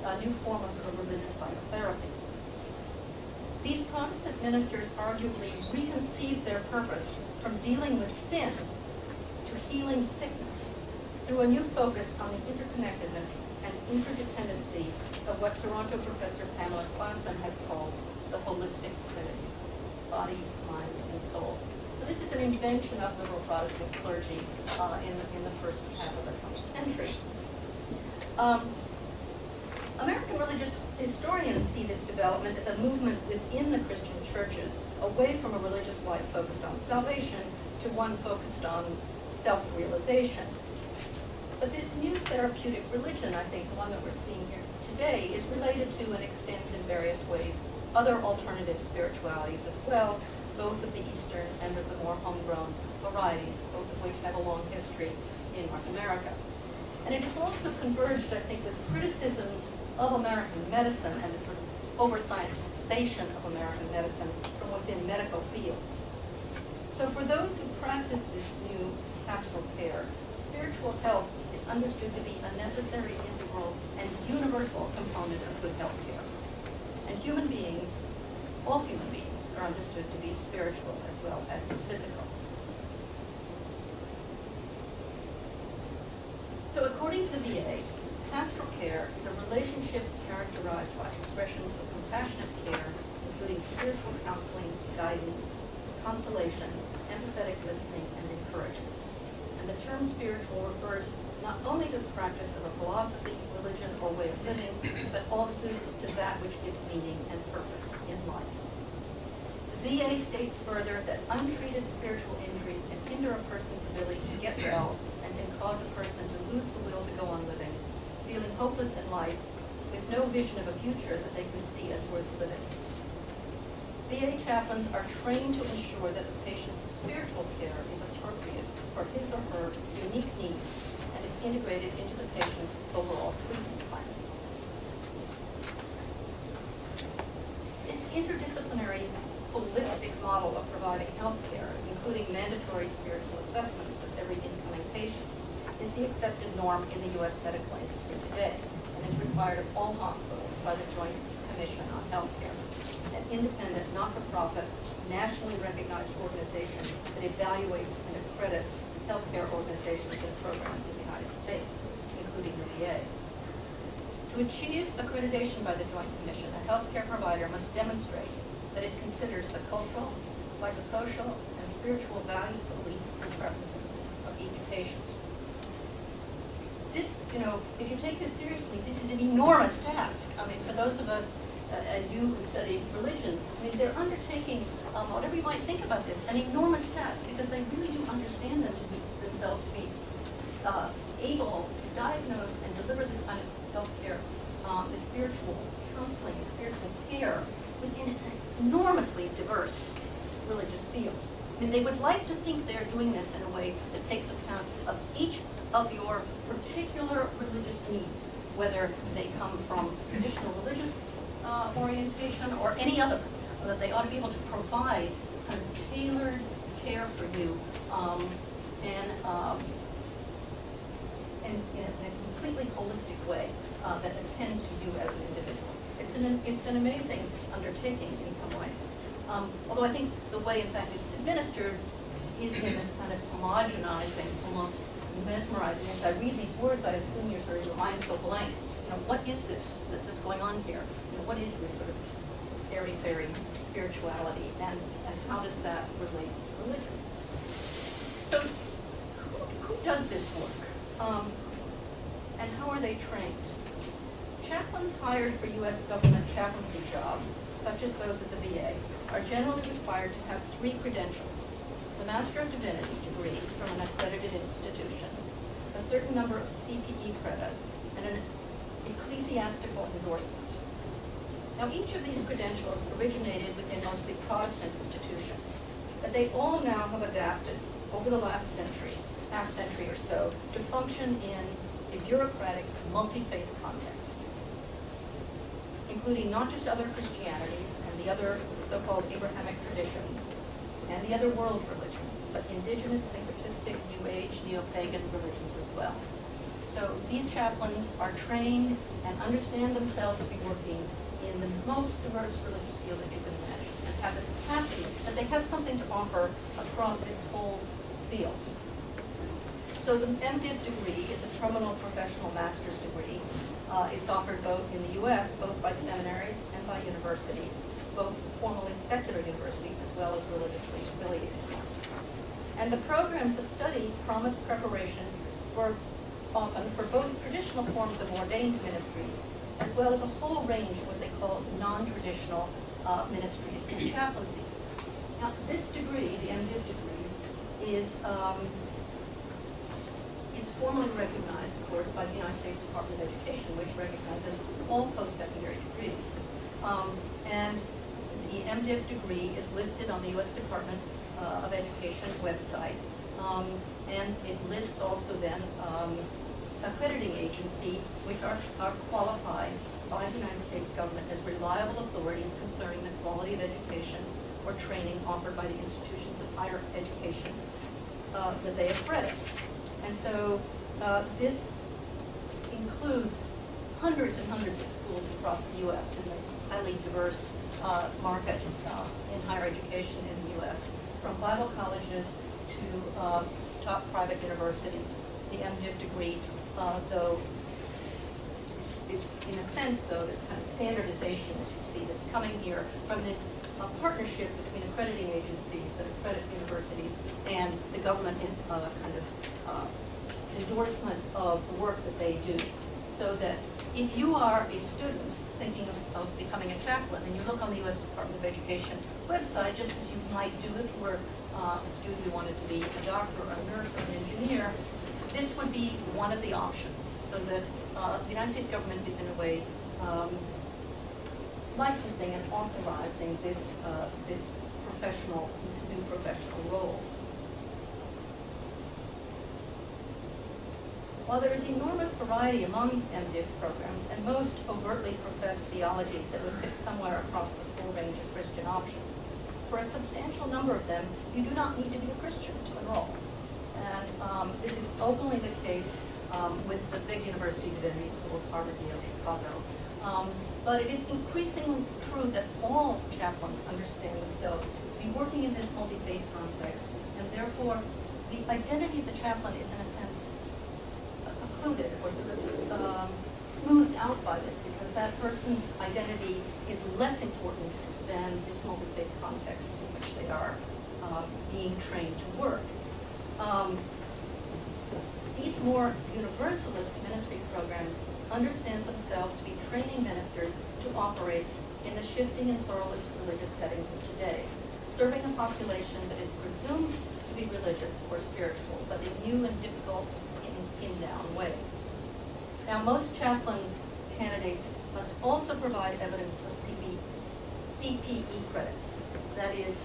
a new form of sort of religious psychotherapy. These Protestant ministers arguably reconceived their purpose from dealing with sin to healing sickness through a new focus on the interconnectedness and interdependency of what Toronto professor Pamela Klassen has called the holistic trinity: body, mind, and soul. So this is an invention of liberal Protestant clergy in the first half of the 20th century. American religious historians see this development as a movement within the Christian churches, away from a religious life focused on salvation to one focused on self-realization. But this new therapeutic religion, I think, the one that we're seeing here today, is related to and extends in various ways other alternative spiritualities as well, both of the Eastern and of the more homegrown varieties, both of which have a long history in North America. And it has also converged, I think, with criticisms of American medicine and the sort of over-scientization of American medicine from within medical fields. So for those who practice this new pastoral care, spiritual health is understood to be a necessary, integral, and universal component of good health care. And human beings, all human beings, are understood to be spiritual as well as physical. So according to the VA, pastoral care is a relationship characterized by expressions of compassionate care, including spiritual counseling, guidance, consolation, empathetic listening, and encouragement. And the term spiritual refers not only to the practice of a philosophy, religion, or way of living, but also to that which gives meaning and purpose in life. The VA states further that untreated spiritual injuries can hinder a person's ability to get well and can cause a person to lose the will to go on living, feeling hopeless in life with no vision of a future that they can see as worth living. VA chaplains are trained to ensure that the patient's spiritual care is appropriate for his or her unique needs and is integrated into the patient's overall treatment plan. This interdisciplinary, holistic model of providing health care, including mandatory spiritual assessments of every incoming patient, is the accepted norm in the U.S. medical industry today and is required of all hospitals by the Joint Commission on Health Care, an independent, not-for-profit, nationally recognized organization that evaluates and accredits healthcare organizations and programs in the United States, including the VA. To achieve accreditation by the Joint Commission, a healthcare provider must demonstrate that it considers the cultural, psychosocial, and spiritual values, beliefs, and preferences of each patient. This, if you take this seriously, this is an enormous task. I mean, for those of us and you who study religion, I mean, they're undertaking, whatever you might think about this, an enormous task, because they really do understand themselves to be able to diagnose and deliver this kind of health care, the spiritual counseling and spiritual care within an enormously diverse religious field. I mean, they would like to think they're doing this in a way that takes account of each of your particular religious needs, whether they come from traditional religious orientation or any other, that they ought to be able to provide this kind of tailored care for you in a completely holistic way that attends to you as an individual. It's an amazing undertaking in some ways. Although I think the way, in fact, it's administered is in this kind of homogenizing, almost mesmerizing. As I read these words, I assume your minds go blank. What is this that's going on here? What is this sort of airy-fairy spirituality, and how does that relate to religion? So, who does this work? And how are they trained? Chaplains hired for U.S. government chaplaincy jobs, such as those at the VA, are generally required to have 3 credentials: the Master of Divinity degree from an accredited institution, a certain number of CPE credits, and an ecclesiastical endorsement. Now, each of these credentials originated within mostly Protestant institutions, but they all now have adapted over the last half century or so, to function in a bureaucratic, multi-faith context, including not just other Christianities and the other so-called Abrahamic traditions and the other world religions, but indigenous, syncretistic, New Age, neo-pagan religions as well. So these chaplains are trained and understand themselves to be working in the most diverse religious field that you can imagine, and have the capacity that they have something to offer across this whole field. So the MDiv degree is a terminal professional master's degree. It's offered both in the U.S., both by seminaries and by universities, both formally secular universities as well as religiously affiliated ones. And the programs of study promise preparation for often for both traditional forms of ordained ministries as well as a whole range of what they call non-traditional ministries and chaplaincies. Now, this degree, the MDiv degree, is formally recognized, of course, by the United States Department of Education, which recognizes all post-secondary degrees. And the MDiv degree is listed on the U.S. Department of Education website. And it lists also then accrediting agency, which are qualified by the United States government as reliable authorities concerning the quality of education or training offered by the institutions of higher education that they accredit. And so this includes hundreds and hundreds of schools across the U.S. in the highly diverse market in higher education in the U.S., from Bible colleges to top private universities. The MDiv degree, though it's in a sense, though, there's kind of standardization, as you see, that's coming here from this partnership between accrediting agencies that accredit universities and the government kind of endorsement of the work that they do. So that if you are a student thinking of becoming a chaplain and you look on the U.S. Department of Education website, just as you might do if you were a student who wanted to be a doctor or a nurse or an engineer, this would be one of the options, so that the United States government is in a way licensing and authorizing this this new professional role. While there is enormous variety among MDiv programs, and most overtly profess theologies that would fit somewhere across the full range of Christian options, for a substantial number of them, you do not need to be a Christian to enroll. And this is openly the case with the big university divinity schools, Harvard, Yale, Chicago. But it is increasingly true that all chaplains understand themselves to be working in this multi-faith context, and therefore the identity of the chaplain is in a sense occluded or sort of smoothed out by this, because that person's identity is less important than this multi-faith context in which they are being trained to work. These more universalist ministry programs understand themselves to be training ministers to operate in the shifting and pluralist religious settings of today, serving a population that is presumed to be religious or spiritual, but in new and difficult in-down ways. Now, most chaplain candidates must also provide evidence of CPE credits, that is,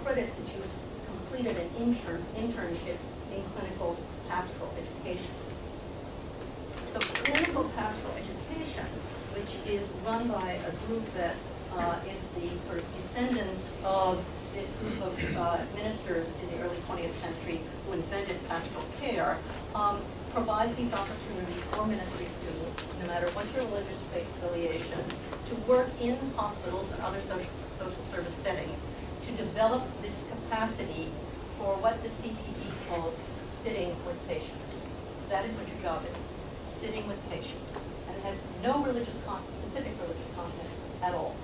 credits that you've completed an internship in clinical pastoral education. So clinical pastoral education, which is run by a group that is the sort of descendants of this group of ministers in the early 20th century who invented pastoral care, provides these opportunities for ministry students, no matter what your religious faith affiliation, to work in hospitals and other social service settings to develop this capacity for what the CPE calls sitting with patients. That is what your job is, sitting with patients. And it has no specific religious content at all.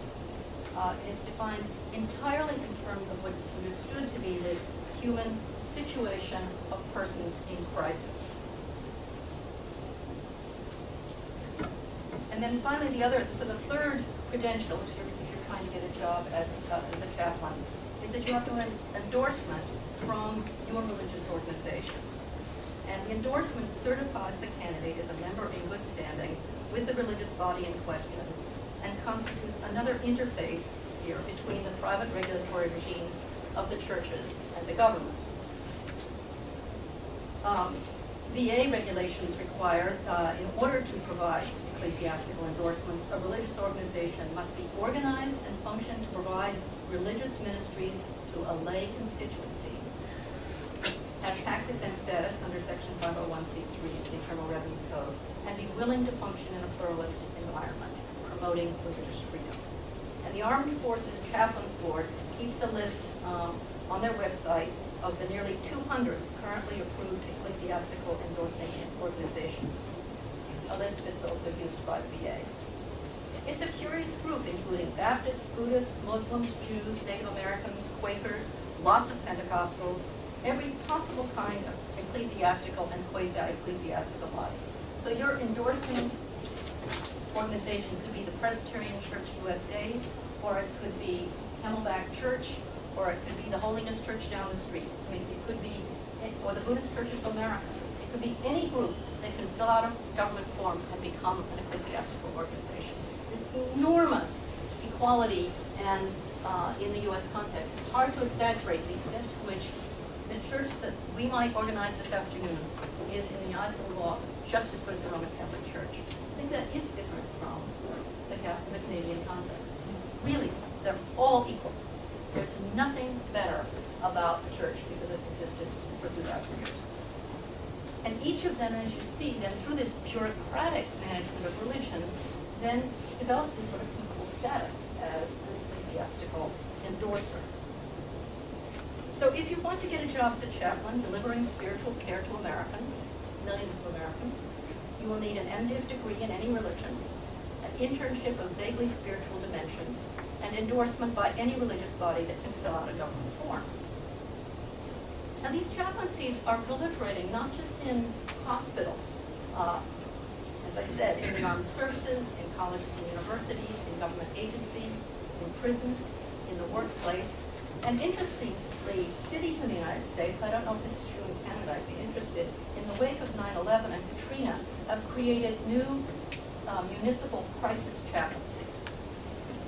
It is defined entirely in terms of what is understood to be the human situation of persons in crisis. And then finally, so the third credential, if you're trying to get a job as a chaplain, is that you have to have an endorsement from your religious organization. And the endorsement certifies the candidate as a member in good standing with the religious body in question, and constitutes another interface here between the private regulatory regimes of the churches and the government. VA regulations require, in order to provide ecclesiastical endorsements, a religious organization must be organized and function to provide religious ministries to a lay constituency. have tax-exempt status under Section 501c3 of the Internal Revenue Code, and be willing to function in a pluralist environment, promoting religious freedom. And the Armed Forces Chaplains Board keeps a list on their website of the nearly 200 currently approved ecclesiastical endorsing organizations, a list that's also used by the VA. It's a curious group, including Baptists, Buddhists, Muslims, Jews, Native Americans, Quakers, lots of Pentecostals, every possible kind of ecclesiastical and quasi-ecclesiastical body. So your endorsing organization could be the Presbyterian Church USA, or it could be Camelback Church, or it could be the Holiness Church down the street. I mean, it could be, or the Buddhist Churches of America. It could be any group that can fill out a government form and become an ecclesiastical organization. There's enormous equality and in the U.S. context. It's hard to exaggerate the extent to which the church that we might organize this afternoon is, in the eyes of the law, just as good as the Roman Catholic Church. I think that is different from the Canadian context. Really, they're all equal. There's nothing better about the church because it's existed for 2,000 years. And each of them, as you see, then through this bureaucratic management of religion, then develops this sort of equal status as an ecclesiastical endorser. So if you want to get a job as a chaplain delivering spiritual care to Americans, millions of Americans, you will need an MDiv degree in any religion, an internship of vaguely spiritual dimensions, and endorsement by any religious body that can fill out a government form. Now these chaplaincies are proliferating not just in hospitals, as I said, in the armed services, in colleges and universities, in government agencies, in prisons, in the workplace. And interestingly, cities in the United States, I don't know if this is true in Canada, I'd be interested, in the wake of 9/11 and Katrina, have created new municipal crisis chaplaincies.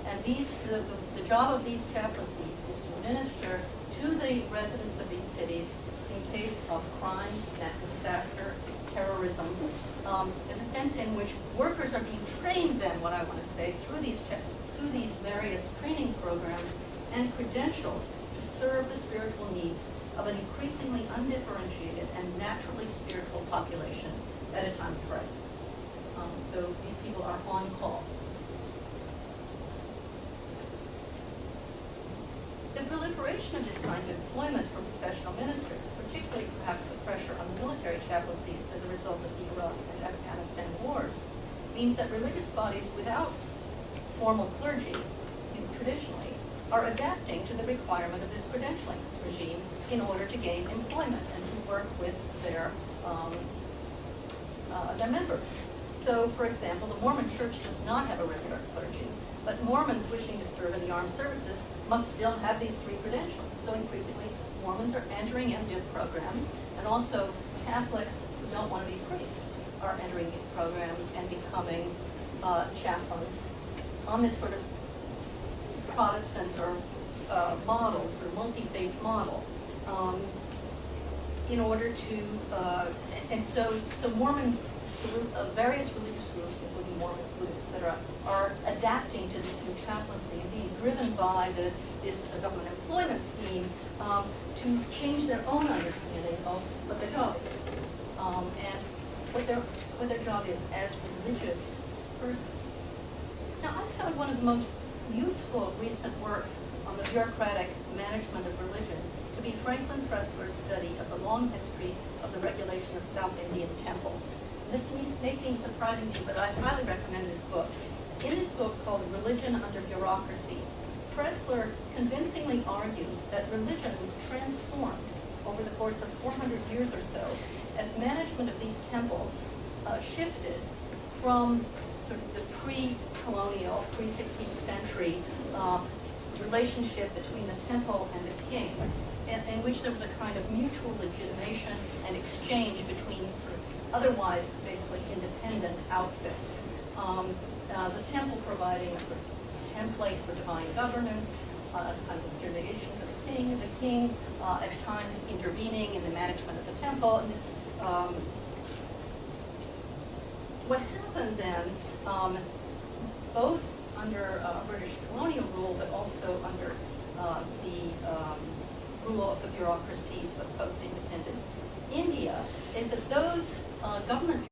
And these, the job of these chaplaincies is to minister to the residents of these cities in case of crime, natural disaster, terrorism. There's a sense in which workers are being trained then, what I want to say, through these various training programs and credentialed to serve the spiritual needs of an increasingly undifferentiated and naturally spiritual population at a time of crisis. So these people are on call. The proliferation of this kind of employment for professional ministers, particularly perhaps the pressure on the military chaplaincies as a result of the Iraq and Afghanistan wars, means that religious bodies without formal clergy, traditionally, are adapting to the requirement of this credentialing regime in order to gain employment and to work with their members. So, for example, the Mormon Church does not have a regular clergy, but Mormons wishing to serve in the armed services must still have these three credentials. So increasingly, Mormons are entering MDiv programs, and also Catholics who don't want to be priests are entering these programs and becoming chaplains on this sort of Protestant or model, sort of multi-faith model, in order to, and so Mormons, various religious groups, including Mormons, Buddhists, etc., are adapting to this new chaplaincy and being driven by this government employment scheme to change their own understanding of what their job is and what their job is as religious persons. Now, I found one of the most useful recent works on the bureaucratic management of religion to be Franklin Pressler's study of the long history of the regulation of South Indian temples. This may seem surprising to you, but I highly recommend this book. In his book called Religion Under Bureaucracy, Pressler convincingly argues that religion was transformed over the course of 400 years or so as management of these temples shifted from sort of the pre-colonial, pre-16th century relationship between the temple and the king, in which there was a kind of mutual legitimation and exchange between otherwise basically independent outfits. The temple providing a sort of template for divine governance, kind of legitimation for the king at times intervening in the management of the temple. And this, what happened then, both under British colonial rule, but also under the rule of the bureaucracies of post-independent India, is that those government